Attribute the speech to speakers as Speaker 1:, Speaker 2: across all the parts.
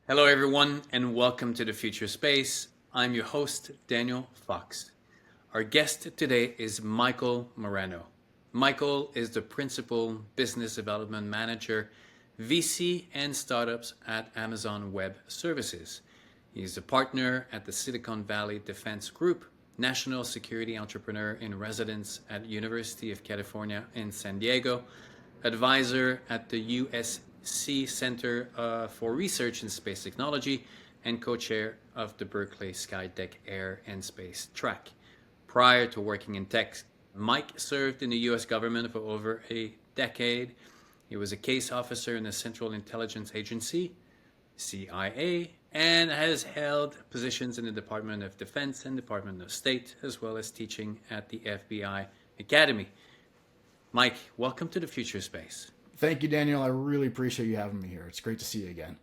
Speaker 1: Hello, everyone, and welcome to the Future Space. I'm your host, Daniel Fox. Our guest today is Michael Moreno. Michael is the Principal Business Development Manager, VC and Startups at Amazon Web Services. He's a partner at the Silicon Valley Defense Group, National Security Entrepreneur in Residence at University of California in San Diego, advisor at the USC Center for Research in Space Technology, and co-chair of the Berkeley Skydeck Air and Space Track. Prior to working in tech, Mike served in the US government for over a decade. He was a case officer in the Central Intelligence Agency, CIA, and has held positions in the Department of Defense and Department of State, as well as teaching at the FBI Academy. Mike, welcome to the Future Space.
Speaker 2: Thank you, Daniel. I really appreciate you having me here. It's great to see you again.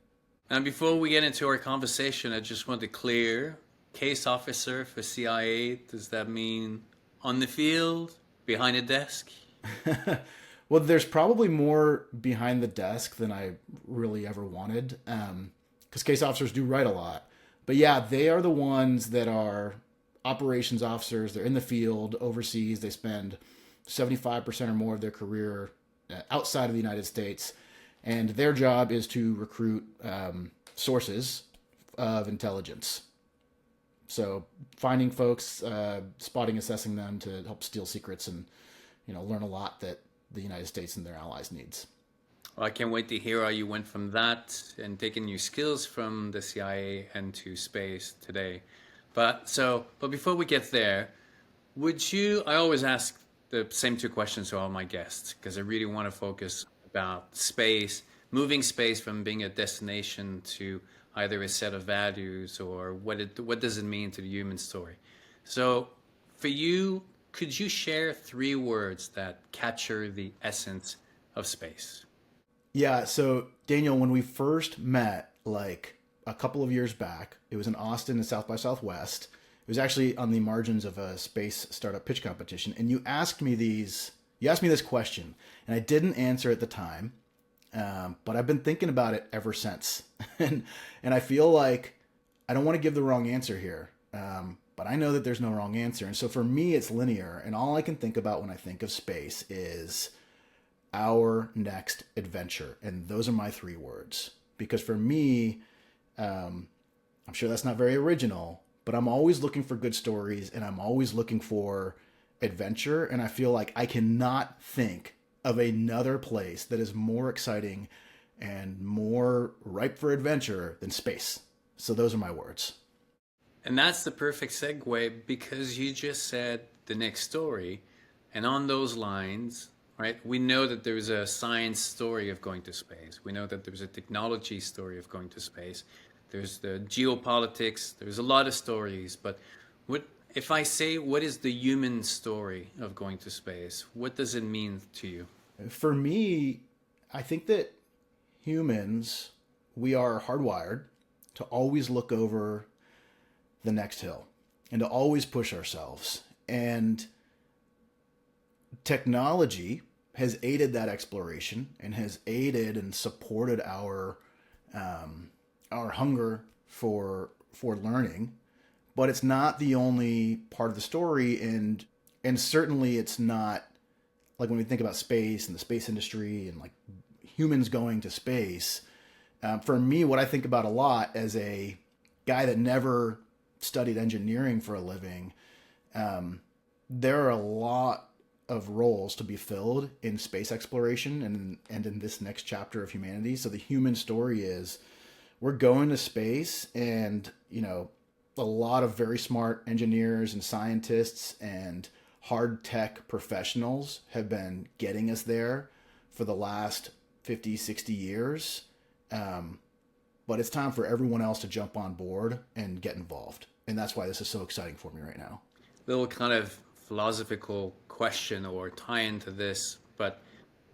Speaker 1: And before we get into our conversation, I just want to clear case officer for CIA. Does that mean on the field, behind a desk?
Speaker 2: Well, there's probably more behind the desk than I really ever wanted, because case officers do write a lot. But yeah, they are the ones that are operations officers. They're in the field, overseas. They spend 75% or more of their career outside of the United States. And their job is to recruit sources of intelligence. So finding folks, spotting, assessing them to help steal secrets and learn a lot that the United States and their allies needs.
Speaker 1: Well, I can't wait to hear how you went from that and taking your skills from the CIA and to space today. But before we get there, I always ask the same two questions to all my guests because I really want to focus about space, moving space from being a destination to either a set of values or what does it mean to the human story. So for you, could you share three words that capture the essence of space?
Speaker 2: Yeah, so Daniel, when we first met, like a couple of years back, it was in Austin at South by Southwest. It was actually on the margins of a space startup pitch competition, and you asked me this question, and I didn't answer at the time, but I've been thinking about it ever since, and I feel like I don't want to give the wrong answer here, but I know that there's no wrong answer, and so for me, it's linear, and all I can think about when I think of space is our next adventure, and those are my three words. Because for me, I'm sure that's not very original, but I'm always looking for good stories and I'm always looking for adventure. And I feel like I cannot think of another place that is more exciting and more ripe for adventure than space. So those are my words.
Speaker 1: And that's the perfect segue because you just said the next story. And on those lines, right, we know that there's a science story of going to space. We know that there's a technology story of going to space. There's the geopolitics. There's a lot of stories. But if I say, what is the human story of going to space? What does it mean to you?
Speaker 2: For me, I think that humans, we are hardwired to always look over the next hill and to always push ourselves. And technology has aided that exploration and has aided and supported our hunger for learning, but it's not the only part of the story, and certainly it's not like when we think about space and the space industry and like humans going to space. For me, what I think about a lot as a guy that never studied engineering for a living, there are a lot of roles to be filled in space exploration and in this next chapter of humanity. So the human story is we're going to space, and a lot of very smart engineers and scientists and hard tech professionals have been getting us there for the last 50, 60 years. But it's time for everyone else to jump on board and get involved. And that's why this is so exciting for me right now.
Speaker 1: Little kind of philosophical question or tie into this, but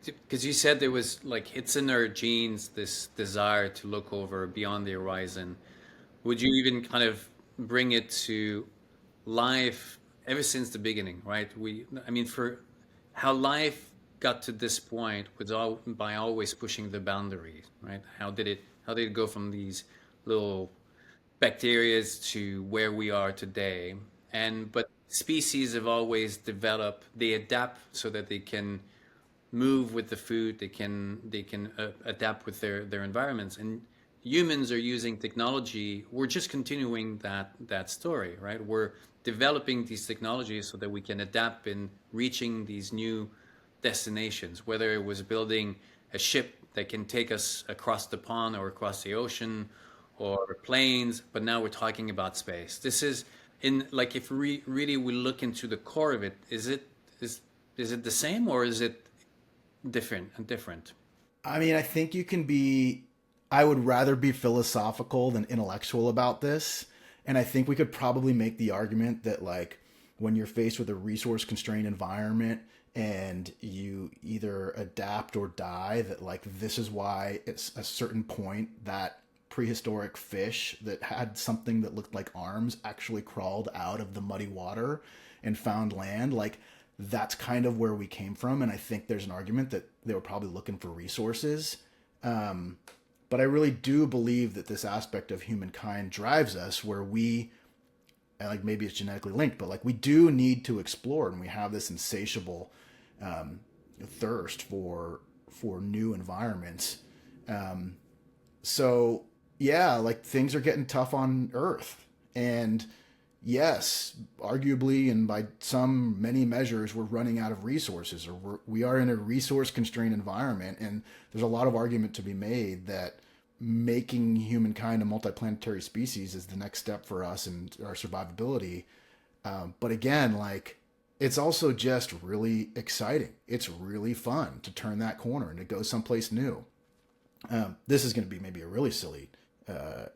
Speaker 1: because you said there was like it's in our genes, this desire to look over beyond the horizon. Would you even kind of bring it to life ever since the beginning, right? I mean, for how life got to this point was all by always pushing the boundaries, right? How did it go from these little bacteria to where we are today. And but species have always developed, they adapt so that they can move with the food, they can adapt with their environments. And humans are using technology. We're just continuing that story, right? We're developing these technologies so that we can adapt in reaching these new destinations, whether it was building a ship that can take us across the pond or across the ocean, or planes, but now we're talking about space. This is in like if we really we look into the core of it, is it the same or is it different and different?
Speaker 2: I mean, I think you can be, I would rather be philosophical than intellectual about this. And I think we could probably make the argument that, like, when you're faced with a resource constrained environment and you either adapt or die, that, like, this is why it's a certain point that prehistoric fish that had something that looked like arms actually crawled out of the muddy water and found land. Like, that's kind of where we came from. And I think there's an argument that they were probably looking for resources. But I really do believe that this aspect of humankind drives us where we, and like maybe it's genetically linked, but like we do need to explore, and we have this insatiable thirst for new environments. So yeah, like things are getting tough on Earth, and yes, arguably, and by some many measures, we're running out of resources, or we are in a resource constrained environment. And there's a lot of argument to be made that making humankind a multiplanetary species is the next step for us and our survivability. But again, like, it's also just really exciting. It's really fun to turn that corner and to go someplace new. This is going to be maybe a really silly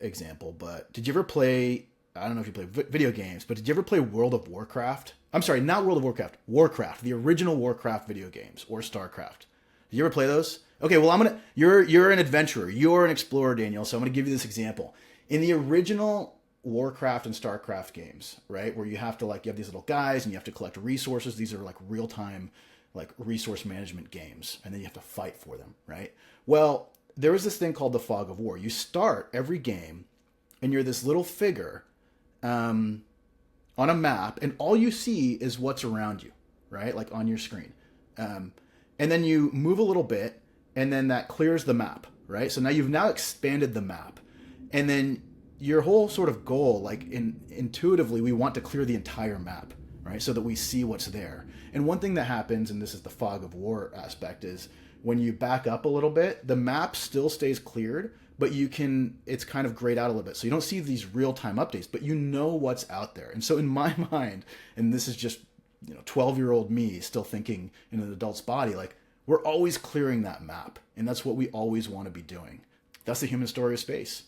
Speaker 2: example, but did you ever play? I don't know if you play video games, but did you ever play World of Warcraft? I'm sorry, not World of Warcraft. Warcraft, the original Warcraft video games, or StarCraft. Did you ever play those? Okay, well, you're an adventurer, you're an explorer, Daniel. So I'm gonna give you this example. In the original Warcraft and StarCraft games, right, where you have to, like, you have these little guys and you have to collect resources. These are like real time, like, resource management games, and then you have to fight for them, right? Well, there was this thing called the Fog of War. You start every game, and you're this little figure on a map, and all you see is what's around you, right? Like on your screen. And then you move a little bit, and then that clears the map, right? So now you've now expanded the map. And then your whole sort of goal, like intuitively, we want to clear the entire map, right? So that we see what's there. And one thing that happens, and this is the fog of war aspect, is when you back up a little bit, the map still stays cleared, but it's kind of grayed out a little bit. So you don't see these real-time updates, but you know what's out there. And so in my mind, and this is just, 12-year-old me still thinking in an adult's body, like, we're always clearing that map. And that's what we always want to be doing. That's the human story of space.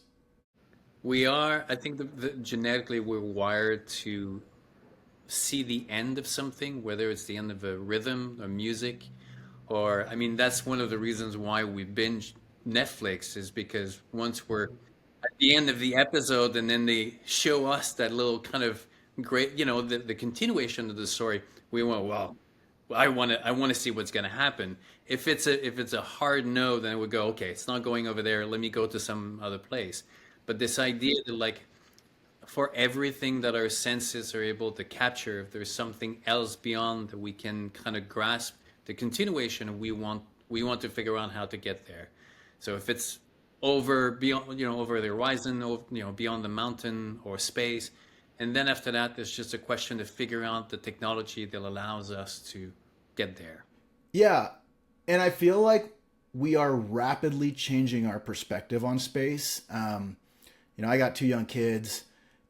Speaker 1: We are, I think, genetically we're wired to see the end of something, whether it's the end of a rhythm or music, or I mean, that's one of the reasons why we binge Netflix, is because once we're at the end of the episode and then they show us that little kind of great, the continuation of the story, we went, well, I want to see what's going to happen. If it's a hard no, then it would go, okay, it's not going over there. Let me go to some other place. But this idea that, like, for everything that our senses are able to capture, if there's something else beyond that we can kind of grasp the continuation, we want to figure out how to get there. So if it's over beyond, over the horizon, beyond the mountain or space, and then after that, there's just a question to figure out the technology that allows us to get there.
Speaker 2: Yeah. And I feel like we are rapidly changing our perspective on space. I got two young kids,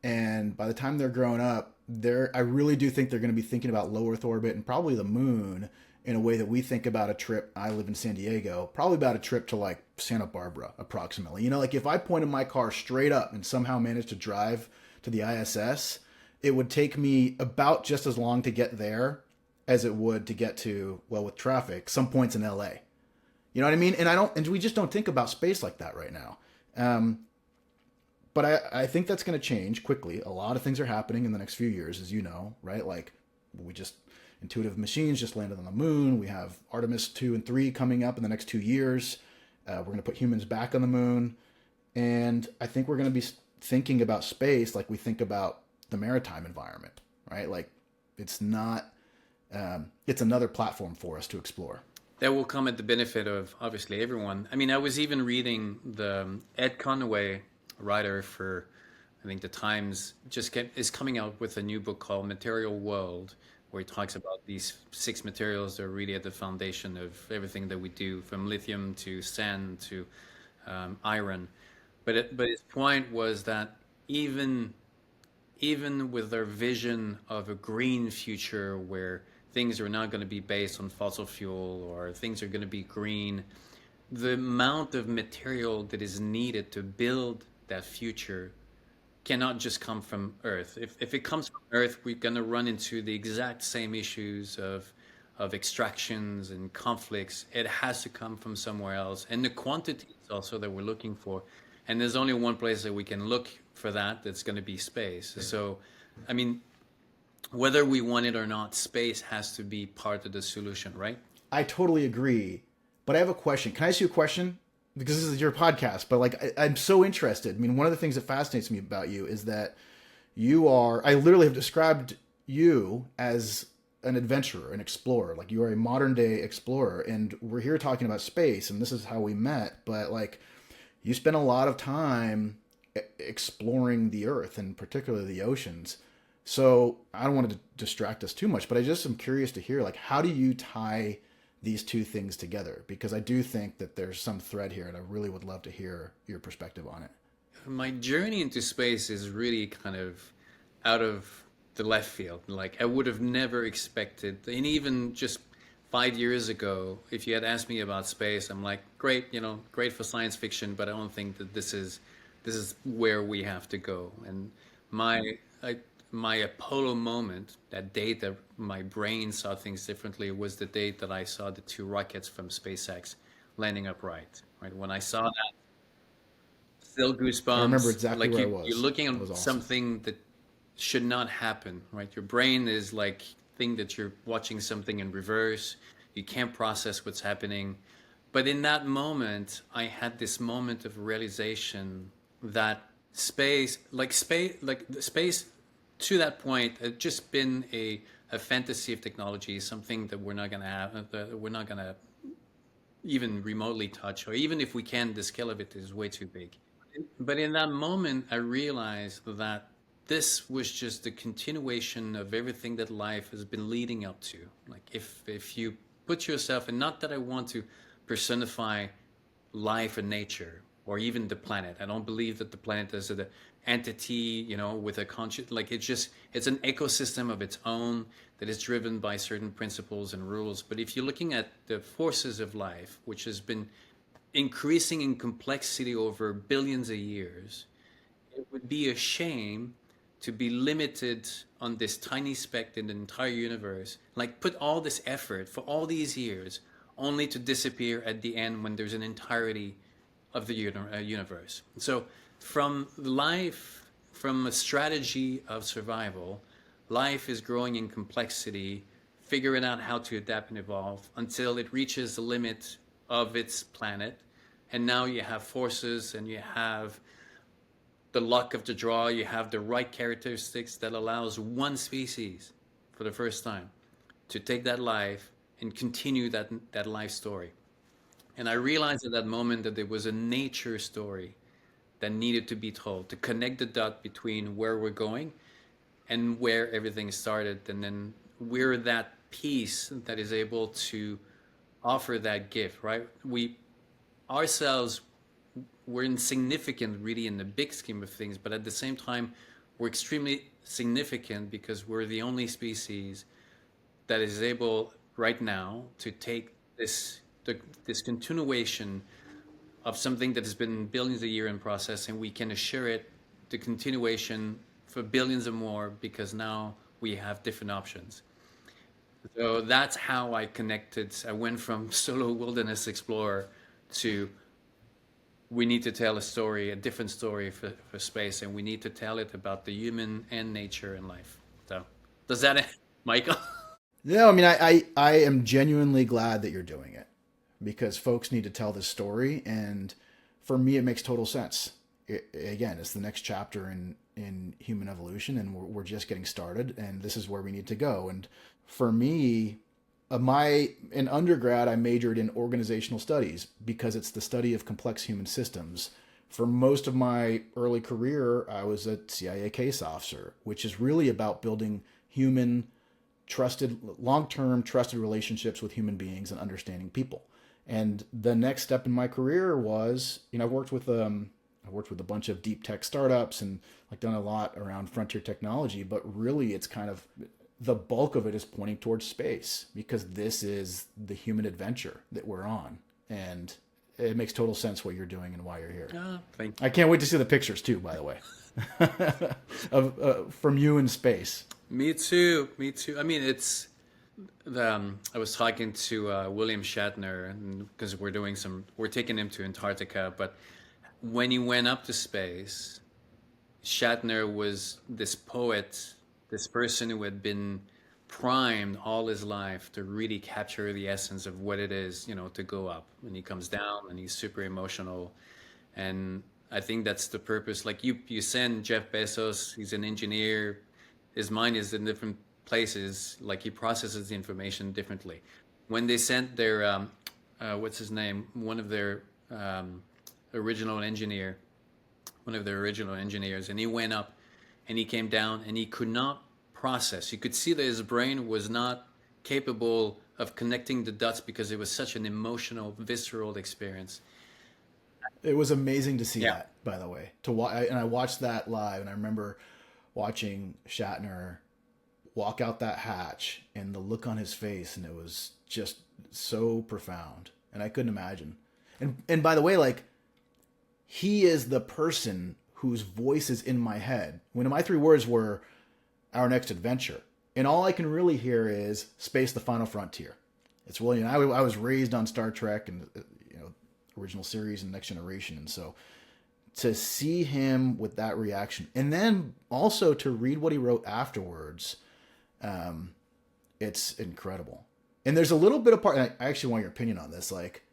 Speaker 2: and by the time they're grown up, I really do think they're going to be thinking about low Earth orbit and probably the moon in a way that we think about a trip. I live in San Diego, probably about a trip to, like, Santa Barbara, approximately. Like, if I pointed my car straight up and somehow managed to drive to the ISS, it would take me about just as long to get there as it would to get to, well, with traffic, some points in LA. You know what I mean? And we just don't think about space like that right now. But I think that's going to change quickly. A lot of things are happening in the next few years, as you know, right? Like, intuitive machines just landed on the moon. We have Artemis 2 and 3 coming up in the next 2 years. We're going to put humans back on the moon. And I think we're going to be thinking about space like we think about the maritime environment, right? Like it's not, it's another platform for us to explore.
Speaker 1: That will come at the benefit of obviously everyone. I mean, I was even reading the Ed Conaway, writer for, I think the Times, is coming out with a new book called Material World, where he talks about these six materials that are really at the foundation of everything that we do, from lithium to sand to iron. But his point was that even even with their vision of a green future where things are not going to be based on fossil fuel or things are going to be green, the amount of material that is needed to build that future cannot just come from Earth. If it comes from Earth, we're going to run into the exact same issues of extractions and conflicts. It has to come from somewhere else. And the quantities also that we're looking for. And there's only one place that we can look for that, that's going to be space. So, I mean, whether we want it or not, space has to be part of the solution, right?
Speaker 2: I totally agree. But I have a question. Can I ask you a question? Because this is your podcast, but like I'm so interested. I mean, one of the things that fascinates me about you is that I literally have described you as an adventurer, an explorer. Like you are a modern day explorer, and we're here talking about space, and this is how we met. But like, you spend a lot of time exploring the Earth, and particularly the oceans. So I don't want to distract us too much, but I just am curious to hear, like, how do you tie these two things together? Because I do think that there's some thread here, and I really would love to hear your perspective on it.
Speaker 1: My journey into space is really kind of out of the left field. Like I would have never expected, and even just 5 years ago, if you had asked me about space, I'm like, great, great for science fiction, but I don't think that this is where we have to go. And my my Apollo moment, that day that my brain saw things differently, was the day that I saw the two rockets from SpaceX landing upright. Right when I saw that, still
Speaker 2: I remember
Speaker 1: goosebumps.
Speaker 2: exactly
Speaker 1: Like
Speaker 2: where I
Speaker 1: you're
Speaker 2: was.
Speaker 1: looking
Speaker 2: That
Speaker 1: at
Speaker 2: was awesome.
Speaker 1: something that should not happen. Right, your brain is like think that you're watching something in reverse. You can't process what's happening. But in that moment, I had this moment of realization that space to that point had just been a fantasy of technology, something that we're not going to have, that we're not going to even remotely touch, or even if we can, the scale of it is way too big. But in that moment, I realized that this was just the continuation of everything that life has been leading up to. Like if you put yourself, and not that I want to personify life and nature or even the planet. I don't believe that the planet is an entity, with a conscious, like it's an ecosystem of its own that is driven by certain principles and rules. But if you're looking at the forces of life, which has been increasing in complexity over billions of years, it would be a shame to be limited on this tiny speck in the entire universe. Like put all this effort for all these years only to disappear at the end when there's an entirety of the universe. So from a strategy of survival, life is growing in complexity, figuring out how to adapt and evolve until it reaches the limit of its planet. And now you have forces, and you have the luck of the draw, you have the right characteristics that allows one species for the first time to take that life and continue that life story. And I realized at that moment that there was a nature story that needed to be told to connect the dot between where we're going and where everything started. And then we're that piece that is able to offer that gift, right? We ourselves, we're insignificant really in the big scheme of things, but at the same time, we're extremely significant because we're the only species that is able right now to take this continuation of something that has been billions of years in process, and we can assure it the continuation for billions of more because now we have different options. So that's how I connected. I went from solo wilderness explorer to we need to tell a story, a different story for space, and we need to tell it about the human and nature and life. So does that, Michael?
Speaker 2: No, I mean, I am genuinely glad that you're doing it because folks need to tell this story. And for me, it makes total sense. again, it's the next chapter in human evolution, and we're just getting started, and this is where we need to go. And for me, in undergrad, I majored in organizational studies because it's the study of complex human systems. For most of my early career, I was a CIA case officer, which is really about building long-term trusted relationships with human beings and understanding people. And the next step in my career was, I've worked with a bunch of deep tech startups and like done a lot around frontier technology, but really it's kind of the bulk of it is pointing towards space because this is the human adventure that we're on. And it makes total sense what you're doing and why you're here.
Speaker 1: Thank you.
Speaker 2: I can't wait to see the pictures too, by the way, from you in space.
Speaker 1: Me too. I mean, I was talking to William Shatner because we're taking him to Antarctica, but when he went up to space, Shatner was this poet, this person who had been primed all his life to really capture the essence of what it is, to go up. And he comes down and he's super emotional. And I think that's the purpose. Like you send Jeff Bezos, he's an engineer, his mind is in different places, like he processes the information differently. When they sent their, what's his name? One of their original engineers, and he went up and he came down and he could not process. You could see that his brain was not capable of connecting the dots because it was such an emotional, visceral experience.
Speaker 2: It was amazing to see that, by the way. And I watched that live, and I remember watching Shatner walk out that hatch and the look on his face, and it was just so profound, and I couldn't imagine. And by the way, like, he is the person whose voice is in my head. When my three words were our next adventure, and all I can really hear is space, the final frontier. It's really, I was raised on Star Trek and original series and Next Generation, and so to see him with that reaction, and then also to read what he wrote afterwards, it's incredible. And there's a little bit of part, and I actually want your opinion on this. Like,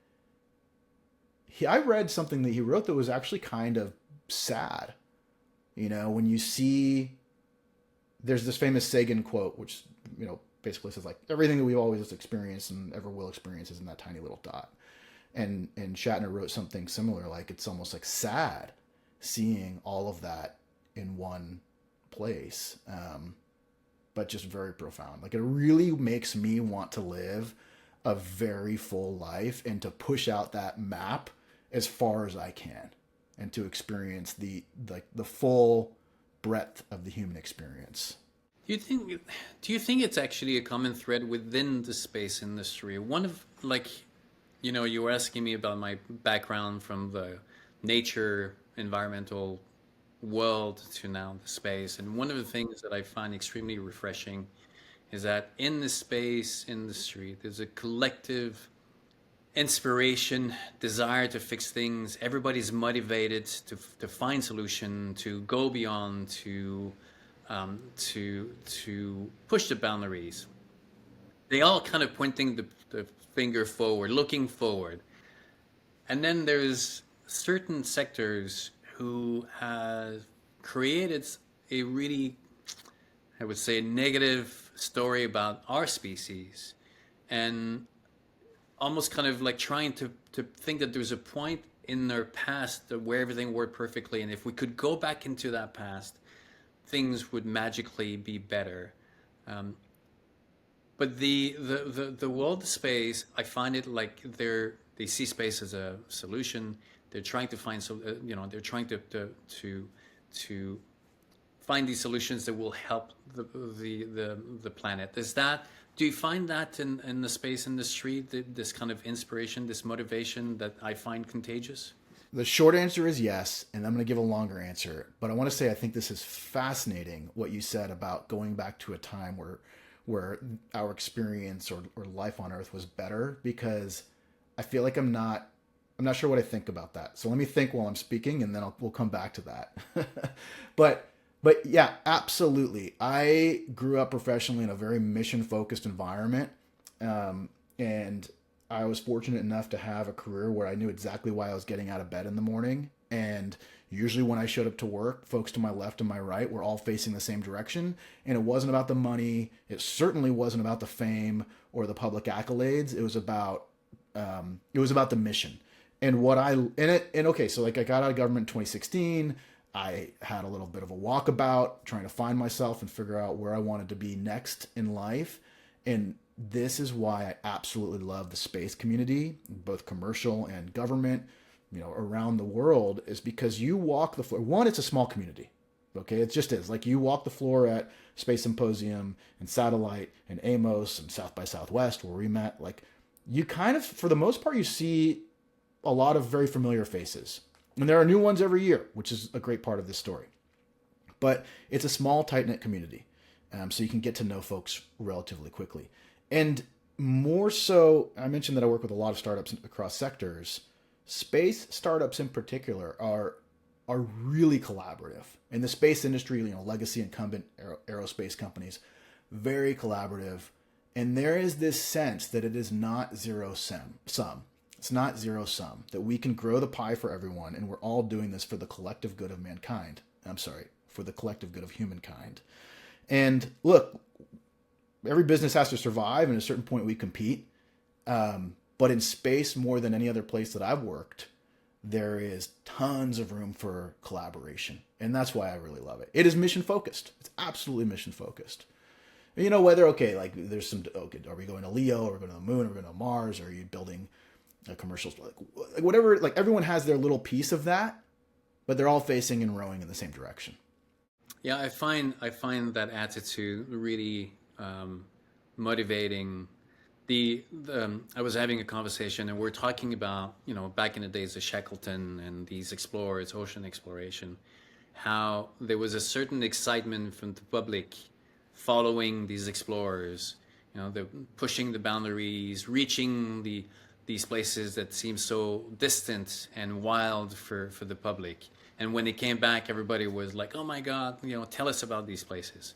Speaker 2: I read something that he wrote that was actually kind of sad. When you see, there's this famous Sagan quote, which, basically says like, everything that we've always experienced and ever will experience is in that tiny little dot. And Shatner wrote something similar, like it's almost like sad seeing all of that in one place, but just very profound. Like, it really makes me want to live a very full life and to push out that map as far as I can and to experience the full breadth of the human experience.
Speaker 1: Do you think it's actually a common thread within the space industry? One of, like, you were asking me about my background from the nature, environmental world to now the space. And one of the things that I find extremely refreshing is that in the space industry, there's a collective inspiration, desire to fix things. Everybody's motivated to find solution, to go beyond, to push the boundaries. They all kind of pointing the finger forward, looking forward. And then there's certain sectors who have created a really, I would say, negative story about our species, and almost kind of like trying to think that there's a point in their past where everything worked perfectly, and if we could go back into that past, things would magically be better. But the world of space, I find it like they see space as a solution. They're trying to find they're trying to find these solutions that will help the planet. Do you find that in the space industry, this kind of inspiration, this motivation that I find contagious?
Speaker 2: The short answer is yes, and I'm going to give a longer answer. But I want to say I think this is fascinating, what you said about going back to a time where our experience or life on Earth was better, because I feel like I'm not sure what I think about that. So let me think while I'm speaking, and then we'll come back to that. But yeah, absolutely. I grew up professionally in a very mission-focused environment, and I was fortunate enough to have a career where I knew exactly why I was getting out of bed in the morning. And, Usually when I showed up to work, folks to my left and my right were all facing the same direction. And it wasn't about the money. It certainly wasn't about the fame or the public accolades. It was about the mission. And okay, so like I got out of government in 2016. I had a little bit of a walkabout trying to find myself and figure out where I wanted to be next in life. And this is why I absolutely love the space community, both commercial and government, around the world, is because you walk the floor. One, it's a small community. Okay, it just is. Like, you walk the floor at Space Symposium and Satellite and Amos and South by Southwest where we met. Like, you kind of, for the most part, you see a lot of very familiar faces. And there are new ones every year, which is a great part of this story. But it's a small, tight-knit community. So you can get to know folks relatively quickly. And more so, I mentioned that I work with a lot of startups across sectors. Space startups in particular are really collaborative. In the space industry, legacy incumbent aerospace companies, very collaborative. And there is this sense that it is not zero sum. It's not zero sum, that we can grow the pie for everyone, and we're all doing this for the collective good of mankind. For the collective good of humankind. And look, every business has to survive, and at a certain point we compete. But in space, more than any other place that I've worked, there is tons of room for collaboration. And that's why I really love it. It is mission focused. It's absolutely mission focused. Whether, there's some, are we going to Leo, or are we going to the moon, or are we going to Mars, or are you building a commercial, whatever, everyone has their little piece of that, but they're all facing and rowing in the same direction.
Speaker 1: Yeah, I find that attitude really motivating. I was having a conversation, and we're talking about, back in the days of Shackleton and these explorers, ocean exploration, how there was a certain excitement from the public following these explorers. They're pushing the boundaries, reaching these places that seem so distant and wild for the public. And when they came back, everybody was like, oh my God, tell us about these places.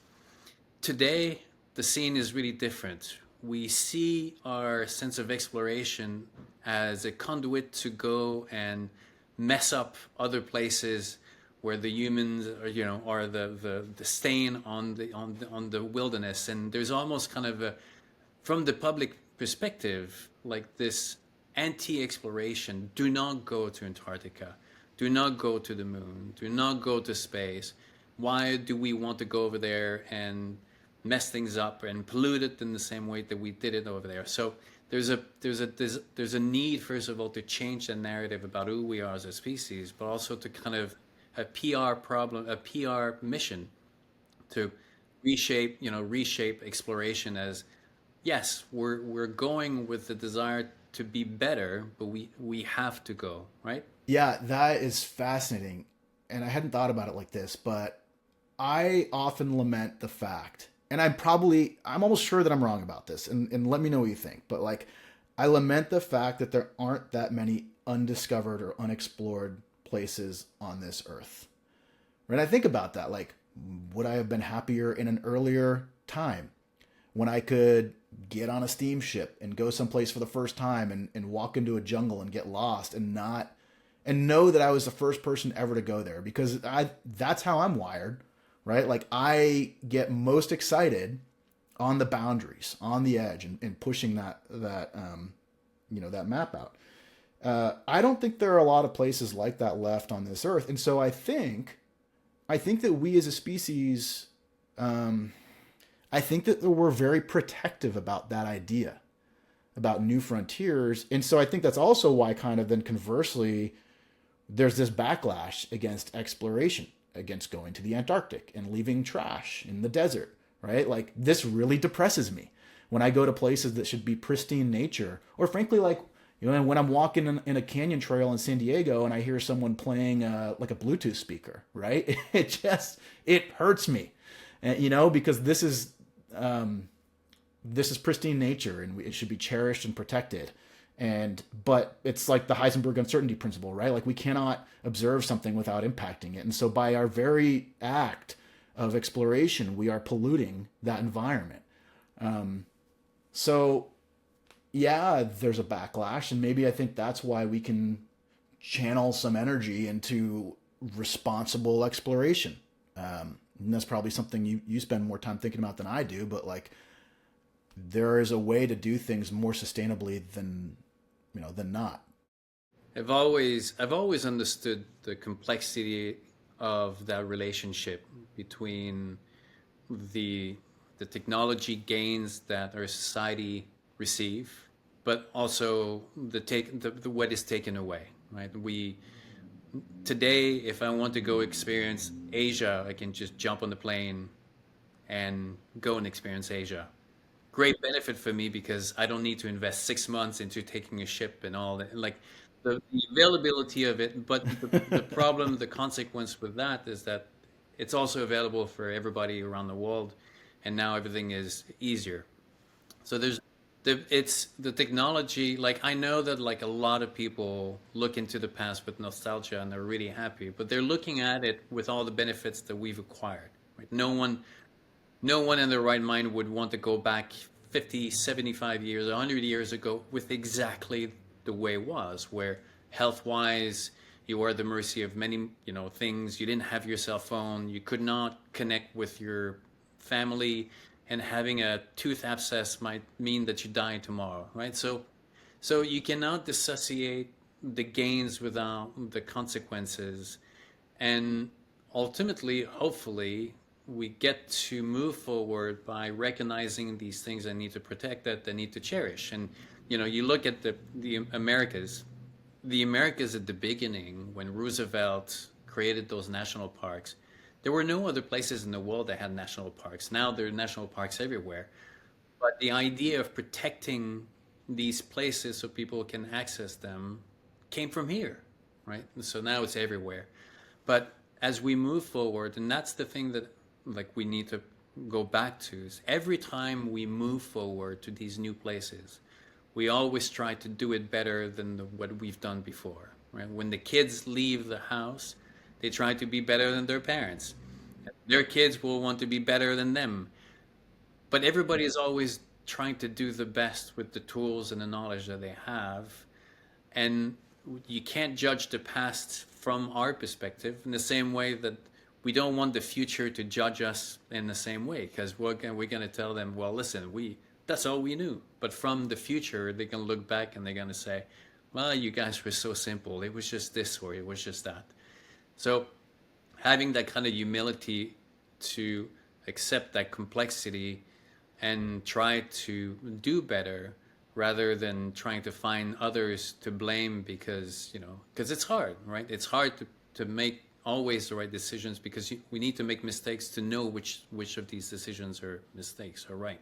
Speaker 1: Today, the scene is really different. We see our sense of exploration as a conduit to go and mess up other places where the humans are the stain on the wilderness. And there's almost kind of from the public perspective, like this anti-exploration. Do not go to Antarctica. Do not go to the moon. Do not go to space. Why do we want to go over there and mess things up and pollute it in the same way that we did it over there? So there's a need, first of all, to change the narrative about who we are as a species, but also to kind of a PR mission to reshape exploration as, yes, we're going with the desire to be better, but we have to go, right?
Speaker 2: Yeah, that is fascinating. And I hadn't thought about it like this, but I often lament the fact, and I'm almost sure that I'm wrong about this, and let me know what you think, but I lament the fact that there aren't that many undiscovered or unexplored places on this earth. Right? I think about that, would I have been happier in an earlier time when I could get on a steamship and go someplace for the first time and walk into a jungle and get lost and know that I was the first person ever to go there, because that's how I'm wired, right? I get most excited on the boundaries, on the edge, and pushing that map out. I don't think there are a lot of places like that left on this earth. And so I think that we as a species, I think that we're very protective about that idea, about new frontiers. And so I think that's also why, kind of then conversely, there's this backlash against exploration, against going to the Antarctic and leaving trash in the desert, right? This really depresses me when I go to places that should be pristine nature, or frankly, when I'm walking in a canyon trail in San Diego and I hear someone playing a Bluetooth speaker, right? It hurts me, because this is pristine nature, and it should be cherished and protected. But it's like the Heisenberg uncertainty principle, right? We cannot observe something without impacting it. And so by our very act of exploration, we are polluting that environment. So yeah, there's a backlash, and maybe I think that's why we can channel some energy into responsible exploration. And that's probably something you spend more time thinking about than I do, but like there is a way to do things more sustainably than not.
Speaker 1: I've always understood the complexity of that relationship between the the technology gains that our society receive, but also the what is taken away. Right? We today, if I want to go experience Asia, I can just jump on the plane and go and experience Asia. Great benefit for me because I don't need to invest 6 months into taking a ship and all that. Like the availability of it, but the problem, the consequence with that is that it's also available for everybody around the world, and now everything is easier. So it's the technology. Like I know that like a lot of people look into the past with nostalgia and they're really happy, but they're looking at it with all the benefits that we've acquired. Right? No one in their right mind would want to go back 50, 75 years, 100 years ago with exactly the way it was, where health wise, you were at the mercy of many, things. You didn't have your cell phone. You could not connect with your family, and having a tooth abscess might mean that you die tomorrow, right? So you cannot dissociate the gains without the consequences. And ultimately, hopefully, we get to move forward by recognizing these things that need to protect, that need to cherish. And you look at the Americas at the beginning when Roosevelt created those national parks. There were no other places in the world that had national parks. Now there are national parks everywhere. But the idea of protecting these places so people can access them came from here, right? So now it's everywhere. But as we move forward, and that's the thing that like we need to go back to, is every time we move forward to these new places, we always try to do it better than what we've done before, right? When the kids leave the house, they try to be better than their parents. Their kids will want to be better than them. But everybody is always trying to do the best with the tools and the knowledge that they have. And you can't judge the past from our perspective in the same way that we don't want the future to judge us in the same way, because we're going to tell them, well, listen, that's all we knew. But from the future, they can look back and they're going to say, well, you guys were so simple. It was just this or it was just that. So having that kind of humility to accept that complexity and try to do better rather than trying to find others to blame because it's hard, right? It's hard to make always the right decisions because we need to make mistakes to know which of these decisions are mistakes or right.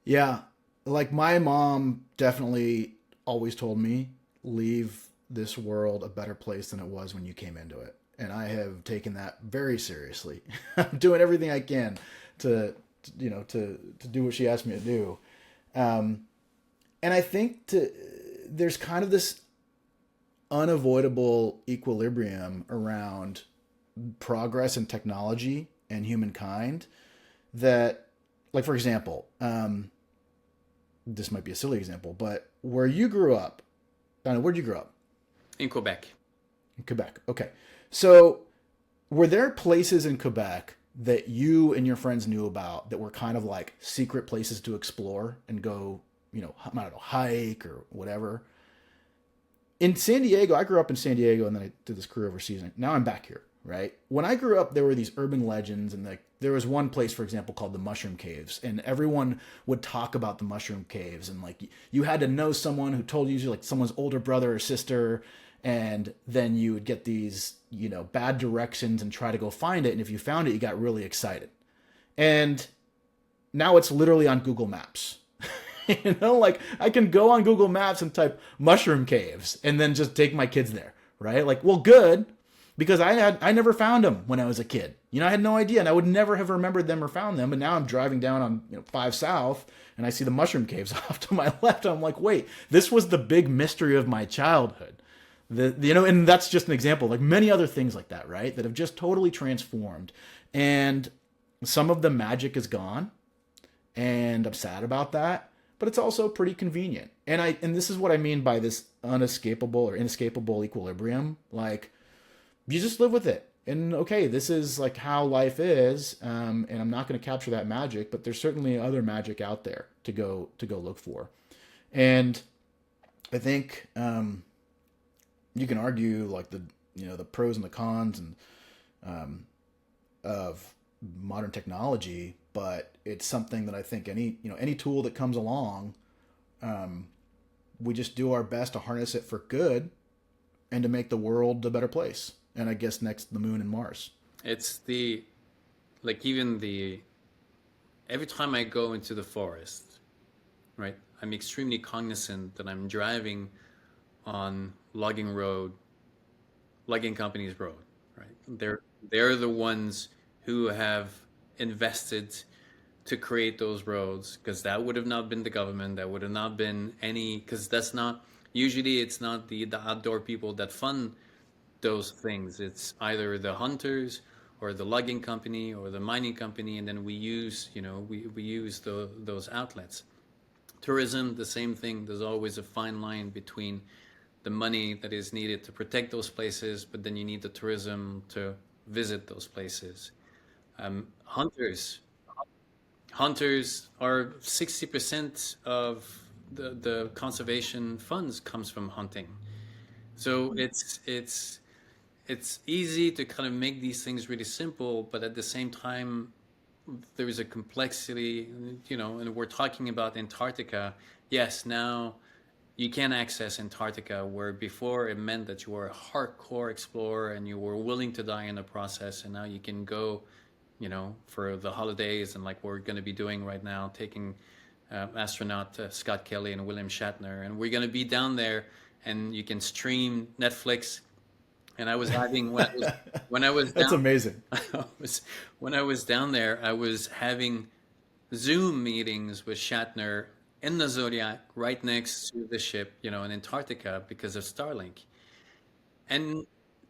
Speaker 2: Yeah, like my mom definitely always told me, leave this world a better place than it was when you came into it. And I have taken that very seriously. I'm doing everything I can to do what she asked me to do. And I think there's kind of this unavoidable equilibrium around progress in technology and humankind that, like, for example, this might be a silly example, but where you grew up, Donna, where'd you grow up?
Speaker 1: In Quebec.
Speaker 2: In Quebec. Okay. So were there places in Quebec that you and your friends knew about that were kind of like secret places to explore and go, I don't know, hike or whatever? In San Diego, I grew up in San Diego and then I did this career overseas. And now I'm back here, right? When I grew up, there were these urban legends, and there was one place, for example, called the Mushroom Caves, and everyone would talk about the Mushroom Caves, and like you had to know someone who told you, like someone's older brother or sister, and then you would get these, bad directions and try to go find it, and if you found it, you got really excited. And now it's literally on Google Maps. Like I can go on Google Maps and type Mushroom Caves and then just take my kids there, right? Like, well, good, because I never found them when I was a kid. I had no idea, and I would never have remembered them or found them. And now I'm driving down on 5 South, and I see the Mushroom Caves off to my left. I'm like, wait, this was the big mystery of my childhood. And that's just an example, like many other things like that, right? That have just totally transformed, and some of the magic is gone, and I'm sad about that. But it's also pretty convenient. And this is what I mean by this unescapable or inescapable equilibrium. Like, you just live with it. And okay, this is like how life is, and I'm not going to capture that magic, but there's certainly other magic out there to go look for. And I think you can argue like the pros and the cons and of modern technology, but it's something that I think any tool that comes along, we just do our best to harness it for good and to make the world a better place. And I guess next the moon and Mars.
Speaker 1: It's the like even the every time I go into the forest, right? I'm extremely cognizant that I'm driving on logging companies road, right? They're the ones who have invested to create those roads, because that would have not been the government, that would have not been any, because that's not usually, it's not the outdoor people that fund those things. It's either the hunters or the logging company or the mining company, and then we use we use those outlets. Tourism, the same thing. There's always a fine line between the money that is needed to protect those places, but then you need the tourism to visit those places. Um, hunters, hunters are 60% of the conservation funds comes from hunting. So it's easy to kind of make these things really simple, but at the same time, there is a complexity, and we're talking about Antarctica. Yes, now you can access Antarctica, where before it meant that you were a hardcore explorer and you were willing to die in the process, and now you can go, for the holidays, and like we're going to be doing right now, taking astronaut Scott Kelly and William Shatner, and we're going to be down there, and you can stream Netflix. And I was having when I was
Speaker 2: That's
Speaker 1: down
Speaker 2: amazing.
Speaker 1: when I was down there, I was having Zoom meetings with Shatner in the Zodiac, right next to the ship, in Antarctica, because of Starlink. And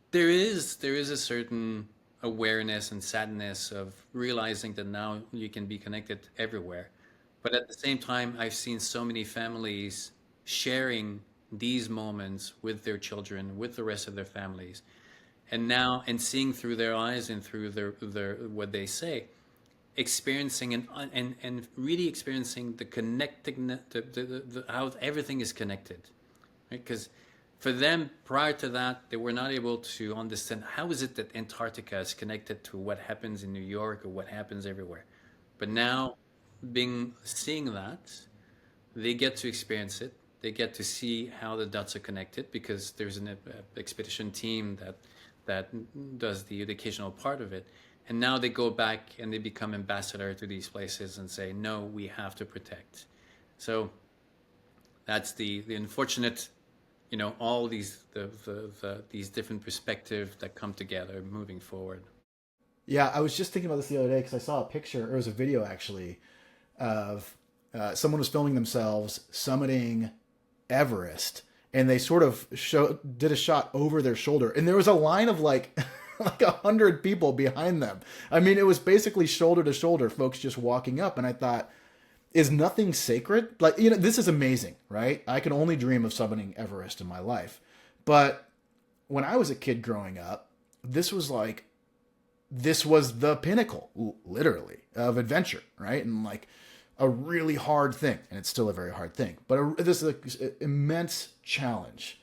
Speaker 1: there is a certain awareness and sadness of realizing that now you can be connected everywhere. But at the same time, I've seen so many families sharing these moments with their children, with the rest of their families, and now and seeing through their eyes and through their what they say, experiencing and really experiencing the connecting how everything is connected, right? Because for them, prior to that, they were not able to understand how is it that Antarctica is connected to what happens in New York or what happens everywhere. But now, being seeing that, they get to experience it. They get to see how the dots are connected, because there's an expedition team that does the educational part of it. And now they go back and they become ambassador to these places and say, no, we have to protect. So that's the unfortunate, all these different perspectives that come together moving forward.
Speaker 2: Yeah, I was just thinking about this the other day because I saw a picture, or it was a video actually, of someone was filming themselves summiting Everest, and they sort of did a shot over their shoulder, and there was a line of like like 100 people behind them. I mean, it was basically shoulder to shoulder, folks just walking up, and I thought, is nothing sacred? Like, this is amazing, right? I can only dream of summiting Everest in my life, but when I was a kid growing up, this was the pinnacle, literally, of adventure, right? And like a really hard thing, and it's still a very hard thing, but this is an immense challenge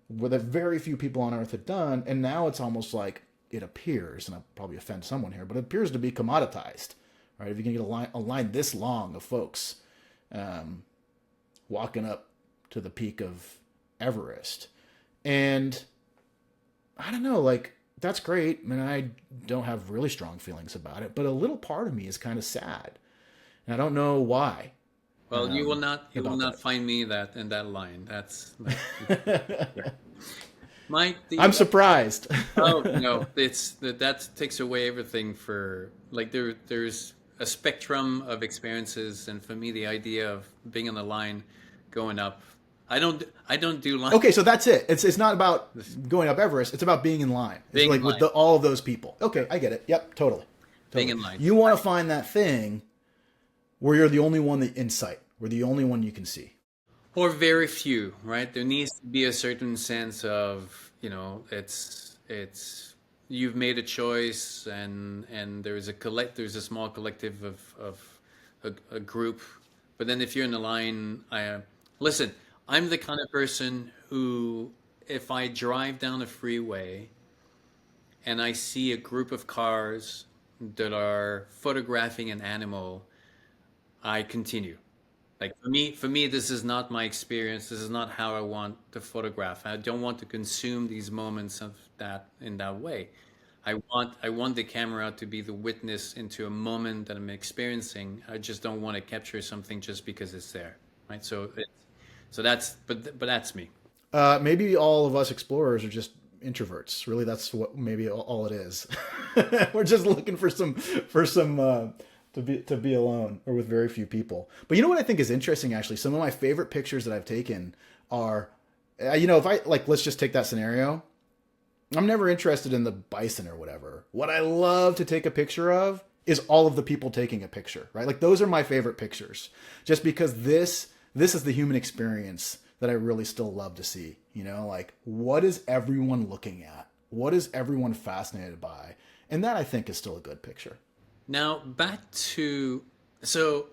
Speaker 2: that very few people on Earth had done, and now it's almost like it appears, and I'll probably offend someone here, but it appears to be commoditized, right? If you can get a line this long of folks walking up to the peak of Everest, and I don't know, like, that's great. I mean, I don't have really strong feelings about it, but a little part of me is kind of sad, and I don't know why
Speaker 1: Well, you will
Speaker 2: about
Speaker 1: not
Speaker 2: that.
Speaker 1: find me that in that line. That's like, yeah. My
Speaker 2: I'm
Speaker 1: the
Speaker 2: surprised.
Speaker 1: Oh no, it's that takes away everything for like there's a spectrum of experiences, and for me, the idea of being on the line, going up, I don't do line
Speaker 2: Okay, so that's it. It's not about going up Everest. It's about being in line. It's
Speaker 1: being in
Speaker 2: like with
Speaker 1: line,
Speaker 2: all of those people. Okay, I get it. Yep, totally,
Speaker 1: being
Speaker 2: totally.
Speaker 1: in line.
Speaker 2: You want to find that thing where you're the only one that in sight, where the only one you can see.
Speaker 1: Or very few, right? There needs to be a certain sense of, it's you've made a choice, and there's a small collective of a group. But then if you're in the line, listen. I'm the kind of person who, if I drive down a freeway and I see a group of cars that are photographing an animal, I continue. Like for me, this is not my experience. This is not how I want to photograph. I don't want to consume these moments of that in that way. I want the camera to be the witness into a moment that I'm experiencing. I just don't want to capture something just because it's there, right? So that's but that's me.
Speaker 2: Maybe all of us explorers are just introverts. Really, that's what maybe all it is. We're just looking for some to be alone or with very few people. But you know what I think is interesting actually? Some of my favorite pictures that I've taken are, if I like, let's just take that scenario. I'm never interested in the bison or whatever. What I love to take a picture of is all of the people taking a picture, right? Like those are my favorite pictures, just because this is the human experience that I really still love to see. Like what is everyone looking at? What is everyone fascinated by? And that I think is still a good picture.
Speaker 1: Now back to so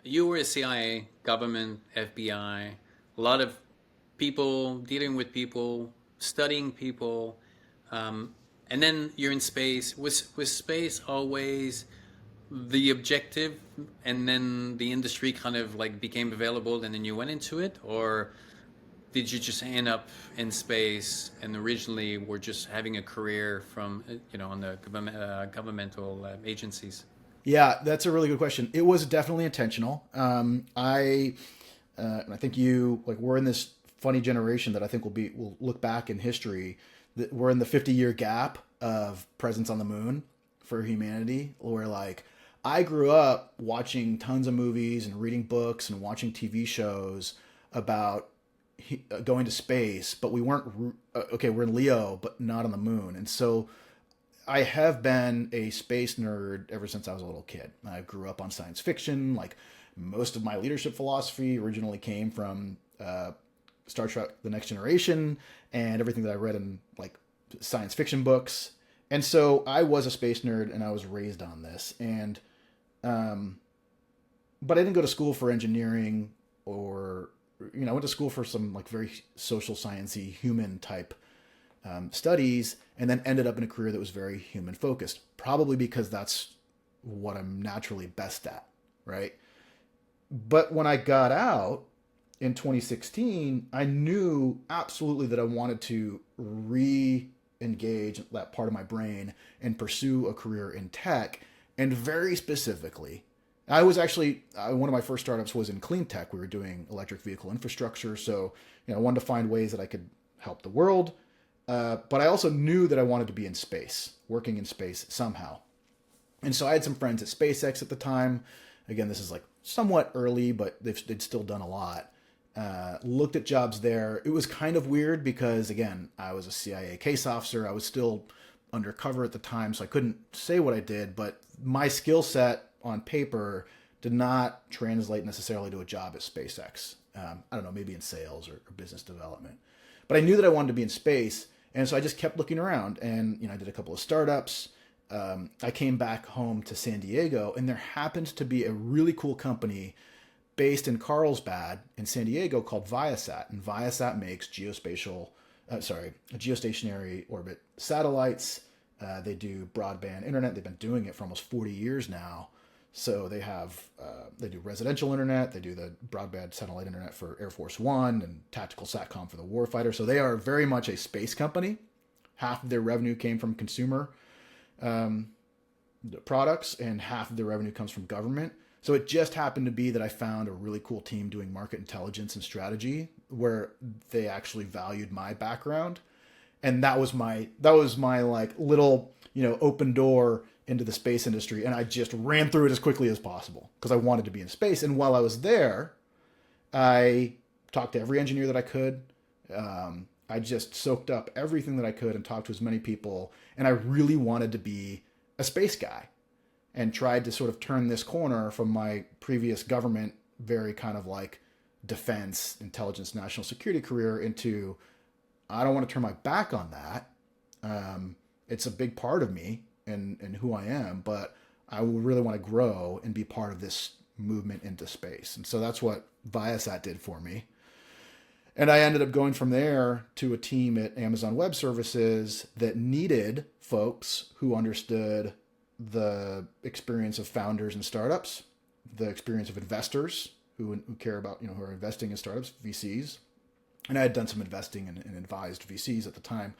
Speaker 1: you were a CIA, government, FBI, a lot of people dealing with people, studying people, and then you're in space. Was space always the objective, and then the industry kind of like became available, and then you went into it, or did you just end up in space and originally were just having a career from on the governmental agencies?
Speaker 2: That's a really good question. It was definitely intentional. I think you like we're in this funny generation that I think will look back in history that we're in the 50-year gap of presence on the moon for humanity, where like I grew up watching tons of movies and reading books and watching TV shows about going to space, but we weren't okay. We're in Leo, but not on the moon, and so I have been a space nerd ever since I was a little kid. I grew up on science fiction. Like most of my leadership philosophy originally came from Star Trek: The Next Generation and everything that I read in like science fiction books. And so I was a space nerd, and I was raised on this. And but I didn't go to school for engineering or I went to school for some like very social sciencey human type studies, and then ended up in a career that was very human focused, probably because that's what I'm naturally best at, right? But when I got out in 2016, I knew absolutely that I wanted to re-engage that part of my brain and pursue a career in tech. And very specifically, I was actually, one of my first startups was in clean tech. We were doing electric vehicle infrastructure. So, I wanted to find ways that I could help the world. But I also knew that I wanted to be in space, working in space somehow. And so I had some friends at SpaceX at the time. Again, this is like somewhat early, but they'd still done a lot. Looked at jobs there. It was kind of weird because, again, I was a CIA case officer. I was still undercover at the time, so I couldn't say what I did. But my skill set on paper did not translate necessarily to a job at SpaceX. I don't know, maybe in sales or business development. But I knew that I wanted to be in space. And so I just kept looking around, and I did a couple of startups. I came back home to San Diego, and there happened to be a really cool company based in Carlsbad in San Diego called Viasat, and Viasat makes geostationary orbit satellites. They do broadband internet. They've been doing it for almost 40 years now. So they do residential internet. They do the broadband satellite internet for Air Force One and tactical SATCOM for the warfighter. So they are very much a space company. Half of their revenue came from consumer products, and half of their revenue comes from government. So it just happened to be that I found a really cool team doing market intelligence and strategy where they actually valued my background. And that was my like little, open door into the space industry, and I just ran through it as quickly as possible because I wanted to be in space. And while I was there, I talked to every engineer that I could. I just soaked up everything that I could and talked to as many people. And I really wanted to be a space guy and tried to sort of turn this corner from my previous government, very kind of like defense, intelligence, national security career into, I don't want to turn my back on that. It's a big part of me and who I am, but I really want to grow and be part of this movement into space. And so that's what Viasat did for me. And I ended up going from there to a team at Amazon Web Services that needed folks who understood the experience of founders and startups, the experience of investors who care about, who are investing in startups, VCs. And I had done some investing and advised VCs at the time.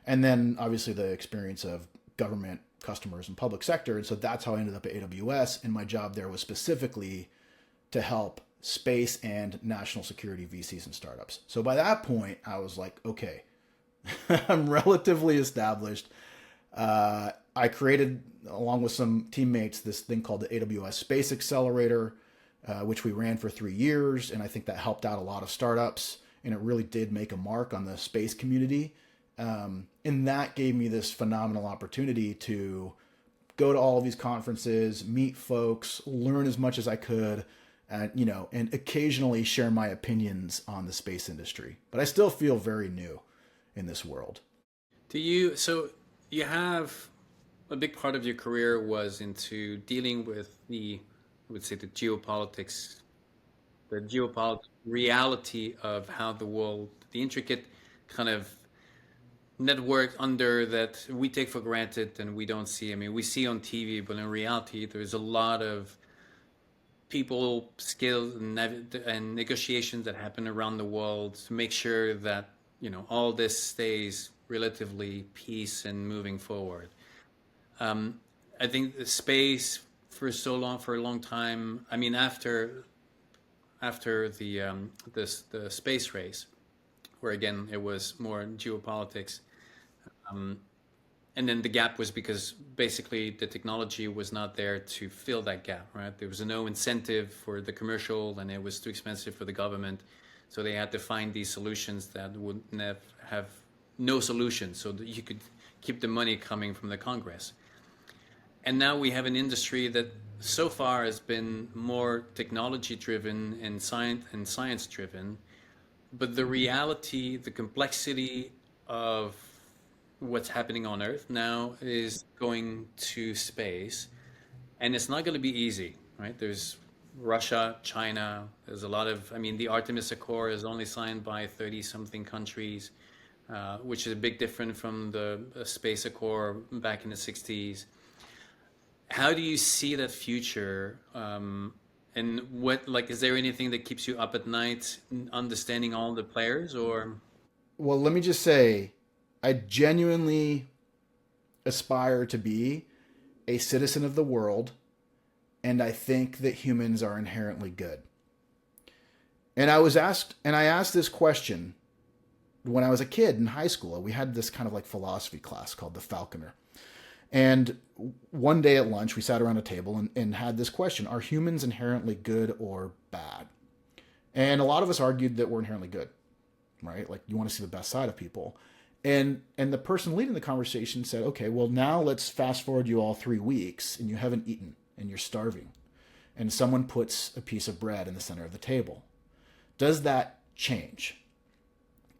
Speaker 2: And then obviously the experience of government customers and public sector. And so that's how I ended up at AWS. And my job there was specifically to help space and national security VCs and startups. So by that point, I was like, okay, I'm relatively established. I created, along with some teammates, this thing called the AWS Space Accelerator, which we ran for 3 years. And I think that helped out a lot of startups. And it really did make a mark on the space community. And that gave me this phenomenal opportunity to go to all of these conferences, meet folks, learn as much as I could, and occasionally share my opinions on the space industry. But I still feel very new in this world.
Speaker 1: So you have a big part of your career was into dealing with I would say the geopolitics reality of how the world, the intricate kind of network under that we take for granted and we don't see. I mean, we see on TV, but in reality, there's a lot of people, skills, and negotiations that happen around the world to make sure that all this stays relatively peace and moving forward. I think the space for a long time. I mean, after the space race, where again it was more geopolitics, and then the gap was because basically the technology was not there to fill that gap, right? There was no incentive for the commercial, and it was too expensive for the government, so they had to find these solutions that would have no solution, so that you could keep the money coming from the Congress. And now we have an industry that so far has been more technology driven and science driven, but the reality, the complexity of what's happening on Earth now is going to space, and it's not going to be easy, right? There's Russia, China, there's a lot of, I mean, the Artemis Accord is only signed by 30 something countries, which is a big difference from the Space Accord back in the 60s. How do you see that future? And is there anything that keeps you up at night, understanding all the players, or?
Speaker 2: Well, let me just say, I genuinely aspire to be a citizen of the world, and I think that humans are inherently good. And I asked this question when I was a kid in high school. We had this kind of like philosophy class called the Falconer. And one day at lunch, we sat around a table and had this question: are humans inherently good or bad? And a lot of us argued that we're inherently good, right? Like, you want to see the best side of people. And the person leading the conversation said, okay, well, now let's fast forward you all 3 weeks and you haven't eaten and you're starving. And someone puts a piece of bread in the center of the table. Does that change?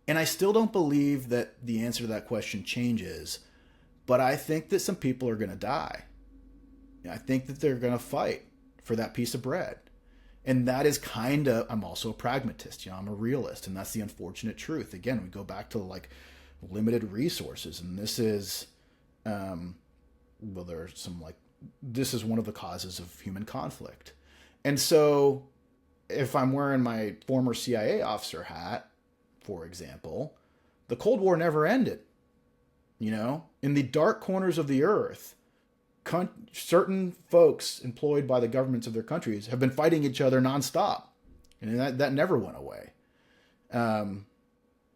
Speaker 2: And I still don't believe that the answer to that question changes. But I think that some people are going to die. I think that they're going to fight for that piece of bread. And that is I'm also a pragmatist. I'm a realist. And that's the unfortunate truth. Again, we go back to like limited resources. And this is, this is one of the causes of human conflict. And so if I'm wearing my former CIA officer hat, for example, the Cold War never ended. In the dark corners of the earth, certain folks employed by the governments of their countries have been fighting each other nonstop. And that never went away.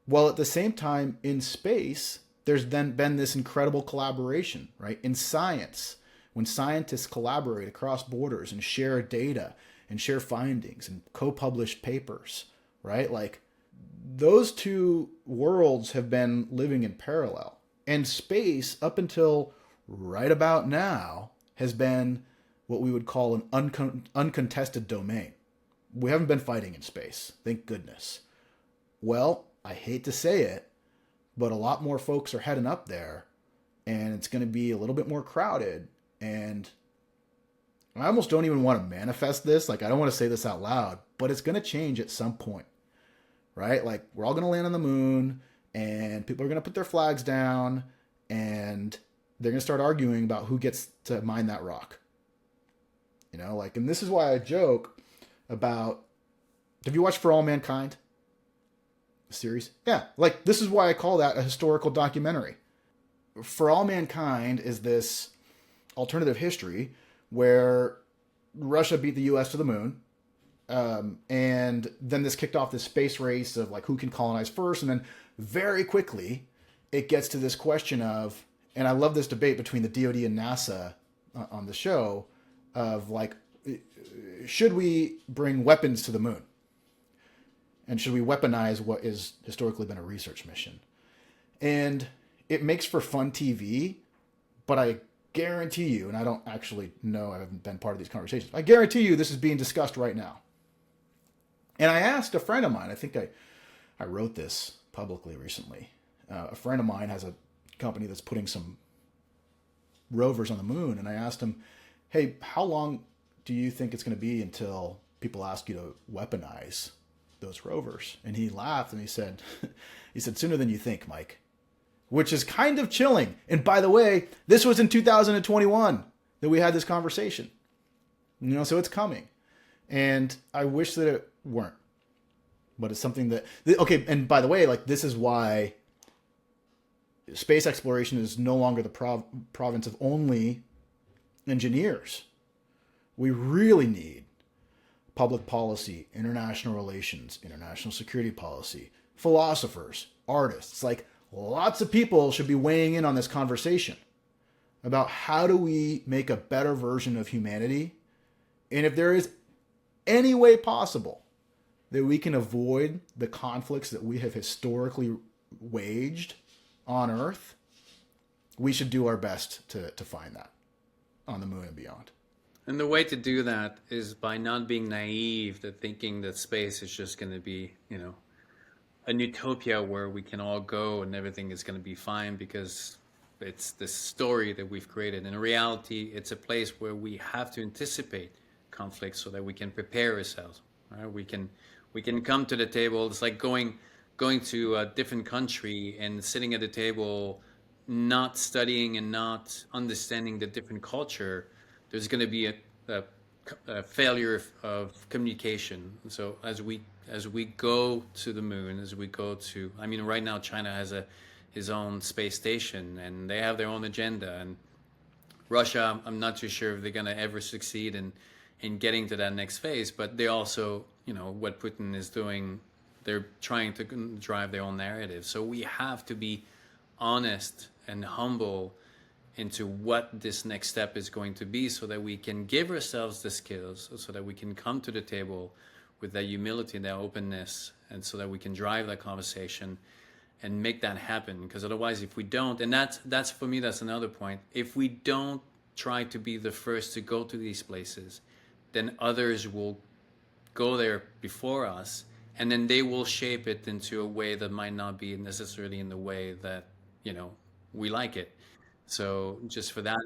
Speaker 2: While at the same time, in space, there's then been this incredible collaboration, right? In science, when scientists collaborate across borders and share data and share findings and co-publish papers, right? Like, those two worlds have been living in parallel. And space, up until right about now, has been what we would call an uncontested domain. We haven't been fighting in space, thank goodness. Well, I hate to say it, but a lot more folks are heading up there, and it's going to be a little bit more crowded. And I almost don't even want to manifest this. Like, I don't want to say this out loud, but it's going to change at some point, right? Like, we're all going to land on the moon, and people are going to put their flags down, and they're going to start arguing about who gets to mine that rock. You know, like, and this is why I joke about, have you watched For All Mankind? The series? Yeah, like, this is why I call that a historical documentary. For All Mankind is this alternative history where Russia beat the US to the moon. And then this kicked off this space race of like who can colonize first. And then very quickly it gets to this question of, and I love this debate between the DoD and NASA on the show of like, should we bring weapons to the moon? And should we weaponize what is historically been a research mission? And it makes for fun TV, but I guarantee you, and I don't actually know, I haven't been part of these conversations, I guarantee you this is being discussed right now. And I asked a friend of mine, I think I wrote this publicly recently. A friend of mine has a company that's putting some rovers on the moon. And I asked him, hey, how long do you think it's going to be until people ask you to weaponize those rovers? And he laughed and he said, sooner than you think, Mike, which is kind of chilling. And by the way, this was in 2021 that we had this conversation, you know, so it's coming. And I wish that it weren't, but it's something that, okay. And by the way, like, this is why space exploration is no longer the province of only engineers. We really need public policy, international relations, international security policy, philosophers, artists. Like, lots of people should be weighing in on this conversation about how do we make a better version of humanity. And if there is any way possible that we can avoid the conflicts that we have historically waged on Earth, we should do our best to find that on the moon and beyond.
Speaker 1: And the way to do that is by not being naive to thinking that space is just going to be, you know, an utopia where we can all go and everything is going to be fine because it's this story that we've created. In reality, it's a place where we have to anticipate conflicts so that we can prepare ourselves. Right? We can come to the table. It's like going to a different country and sitting at the table, not studying and not understanding the different culture. There's going to be a failure of communication. So as we go to the moon, as we go to, I mean, right now China has his own space station and they have their own agenda. And Russia, I'm not too sure if they're going to ever succeed in getting to that next phase. But they also, you know, what Putin is doing, they're trying to drive their own narrative. So we have to be honest and humble into what this next step is going to be so that we can give ourselves the skills, so that we can come to the table with that humility and that openness, and so that we can drive that conversation and make that happen. Because otherwise, if we don't, and that's for me, that's another point, if we don't try to be the first to go to these places, then others will go there before us, and then they will shape it into a way that might not be necessarily in the way that, you know, we like it. So just for that.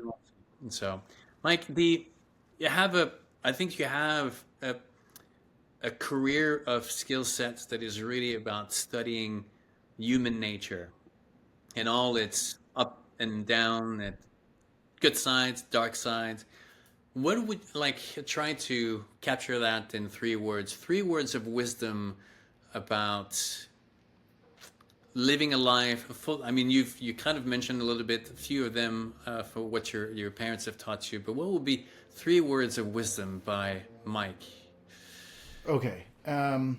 Speaker 1: So, Mike, I think you have a career of skill sets that is really about studying human nature and all its up and down, and good sides, dark sides. What would like try to capture that in 3 words? 3 words of wisdom about living a life full. I mean, you kind of mentioned a little bit, a few of them for what your parents have taught you. But what would be 3 words of wisdom by Mike?
Speaker 2: Okay, I'm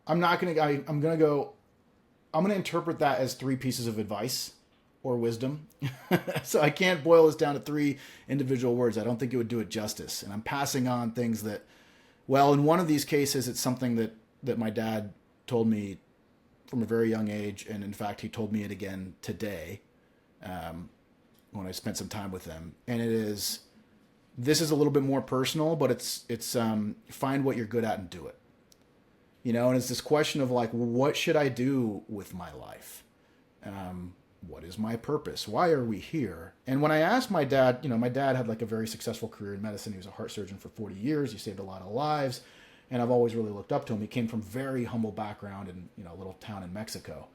Speaker 2: not gonna. I'm gonna go. I'm gonna interpret that as 3 pieces of advice or wisdom. So I can't boil this down to 3 individual words. I don't think it would do it justice. And I'm passing on things that, well, in one of these cases, it's something that my dad told me from a very young age, and in fact, he told me it again today when I spent some time with him. And this is a little bit more personal, but it's find what you're good at and do it. You know, and it's this question of like, what should I do with my life? what is my purpose? Why are we here? And when I asked my dad, my dad had like a very successful career in medicine. He was a heart surgeon for 40 years. He saved a lot of lives. And I've always really looked up to him. He came from very humble background in, a little town in Mexico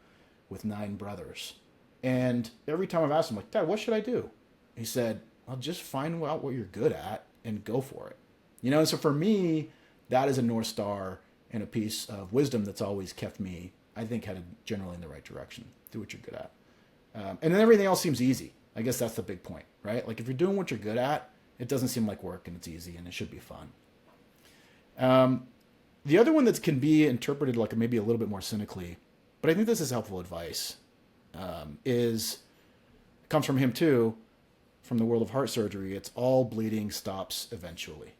Speaker 2: with 9 brothers. And every time I've asked him, like, Dad, what should I do? He said, well, just find out what you're good at and go for it. And so for me, that is a North Star and a piece of wisdom that's always kept me, I think, headed generally in the right direction. Do what you're good at. And then everything else seems easy. I guess that's the big point, right? Like if you're doing what you're good at, it doesn't seem like work and it's easy and it should be fun. The other one that can be interpreted like maybe a little bit more cynically, but I think this is helpful advice, comes from him too, from the world of heart surgery. It's all bleeding stops eventually.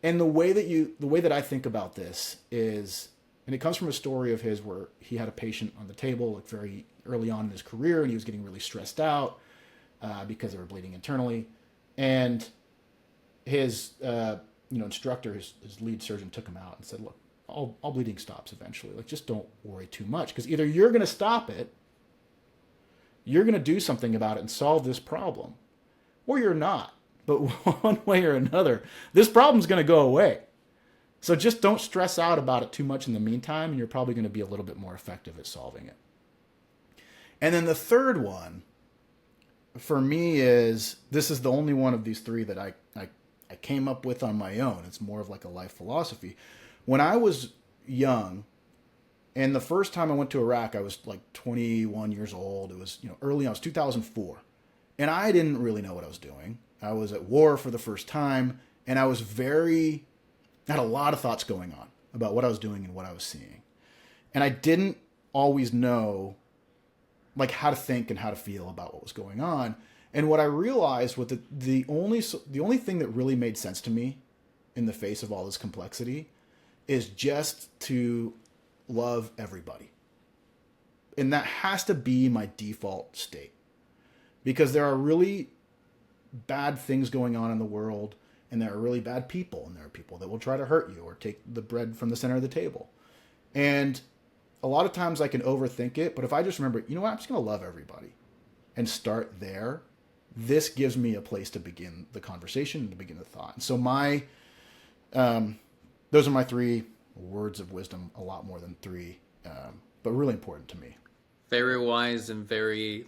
Speaker 2: And the way that I think about this is, and it comes from a story of his where he had a patient on the table like very early on in his career, and he was getting really stressed out because they were bleeding internally. And his instructor, his lead surgeon, took him out and said, look, all bleeding stops eventually. Like, just don't worry too much, because either you're going to stop it, you're going to do something about it and solve this problem, or you're not. But one way or another, this problem's going to go away. So just don't stress out about it too much in the meantime, and you're probably going to be a little bit more effective at solving it. And then the third one for me is, this is the only one of these 3 that I came up with on my own. It's more of like a life philosophy. When I was young, and the first time I went to Iraq, I was like 21 years old. It was, early on, it was 2004. And I didn't really know what I was doing. I was at war for the first time, and I had a lot of thoughts going on about what I was doing and what I was seeing. And I didn't always know like how to think and how to feel about what was going on. And what I realized was that the only thing that really made sense to me in the face of all this complexity is just to love everybody. And that has to be my default state, because there are really bad things going on in the world, and there are really bad people, and there are people that will try to hurt you or take the bread from the center of the table. And a lot of times I can overthink it, but if I just remember, what, I'm just going to love everybody and start there, this gives me a place to begin the conversation and to begin the thought. And so those are my 3 words of wisdom, a lot more than 3, but really important to me.
Speaker 1: Very wise and very,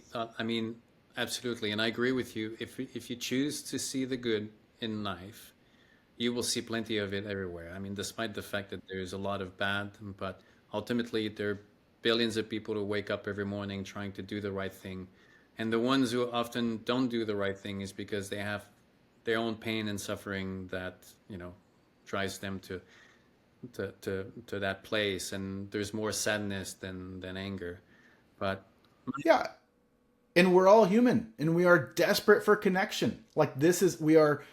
Speaker 1: absolutely. And I agree with you. If you choose to see the good in life, you will see plenty of it everywhere. Despite the fact that there's a lot of bad, but ultimately there are billions of people who wake up every morning trying to do the right thing. And the ones who often don't do the right thing is because they have their own pain and suffering that, drives them to that place. And there's more sadness than anger. But
Speaker 2: yeah. And we're all human, and we are desperate for connection. Like we are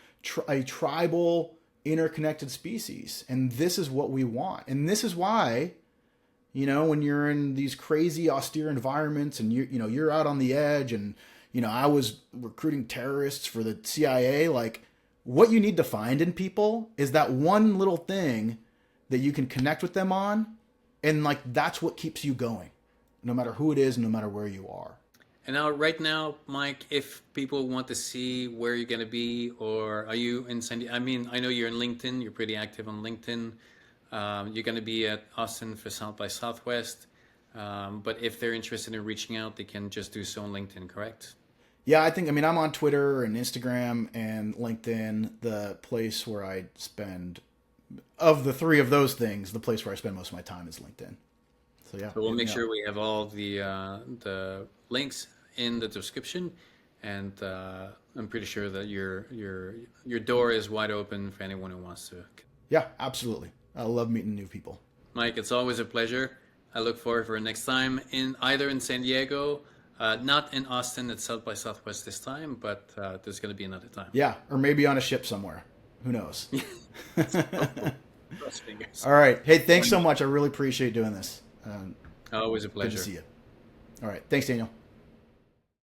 Speaker 2: a tribal, interconnected species, and this is what we want. And this is why, when you're in these crazy, austere environments, and you're out on the edge, and I was recruiting terrorists for the CIA. Like, what you need to find in people is that one little thing that you can connect with them on, and like that's what keeps you going, no matter who it is, no matter where you are.
Speaker 1: And now, right now, Mike, if people want to see where you're going to be, or are you in San Diego? I know you're in LinkedIn. You're pretty active on LinkedIn. You're going to be at Austin for South by Southwest. But if they're interested in reaching out, they can just do so on LinkedIn, correct?
Speaker 2: Yeah, I'm on Twitter and Instagram and LinkedIn. The place where I spend, of the 3 of those things, the place where I spend most of my time is LinkedIn. So yeah.
Speaker 1: So we'll make sure we have all the links in the description, and I'm pretty sure that your door is wide open for anyone who wants to.
Speaker 2: Yeah, absolutely. I love meeting new people.
Speaker 1: Mike, it's always a pleasure. I look forward for next time either in San Diego, not in Austin at South by Southwest this time, but there's going to be another time.
Speaker 2: Yeah, or maybe on a ship somewhere. Who knows?
Speaker 1: Cross fingers.
Speaker 2: All right. Hey, thanks so much. I really appreciate doing this.
Speaker 1: Always a pleasure.
Speaker 2: Good to see you. All right. Thanks, Daniel.